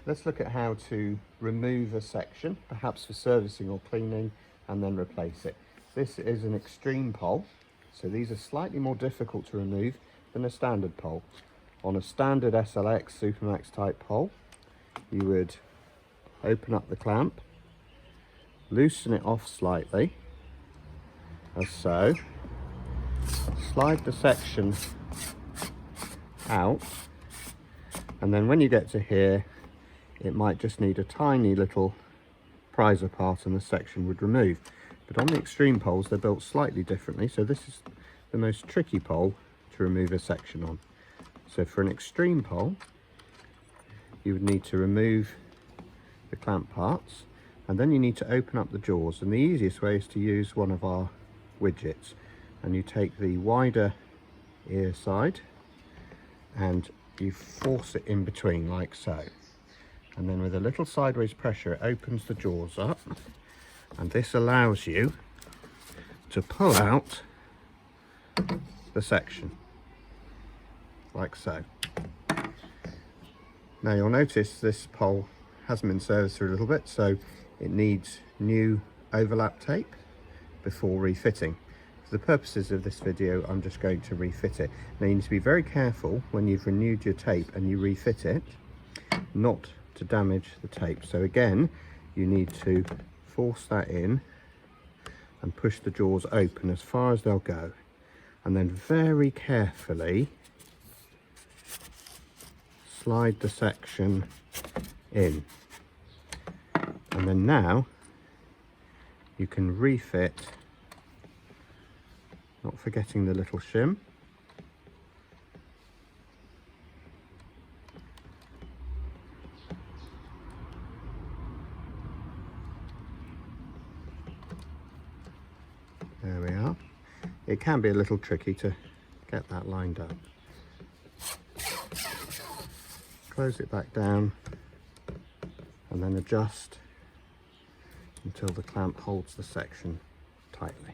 let's look at how to remove a section, perhaps for servicing or cleaning, and then replace it. This is an extreme pole, so these are slightly more difficult to remove than a standard pole. On a standard SLX Supermax type pole, you would open up the clamp, loosen it off slightly, as so, slide the section out, and then when you get to here, it might just need a tiny little prizer part and the section would remove. But on the extreme poles, they're built slightly differently, so this is the most tricky pole to remove a section on. So for an extreme pole, you would need to remove the clamp parts, and then you need to open up the jaws, and the easiest way is to use one of our widgets, and you take the wider ear side and you force it in between like so, and then with a little sideways pressure it opens the jaws up, and this allows you to pull out the section like so. Now you'll notice this pole hasn't been serviced for a little bit, so it needs new overlap tape before refitting. For the purposes of this video, I'm just going to refit it. Now you need to be very careful when you've renewed your tape and you refit it, not to damage the tape. So again, you need to force that in and push the jaws open as far as they'll go, and then very carefully slide the section in, and then now you can refit, not forgetting the little shim. There we are. It can be a little tricky to get that lined up. Close it back down and then adjust until the clamp holds the section tightly.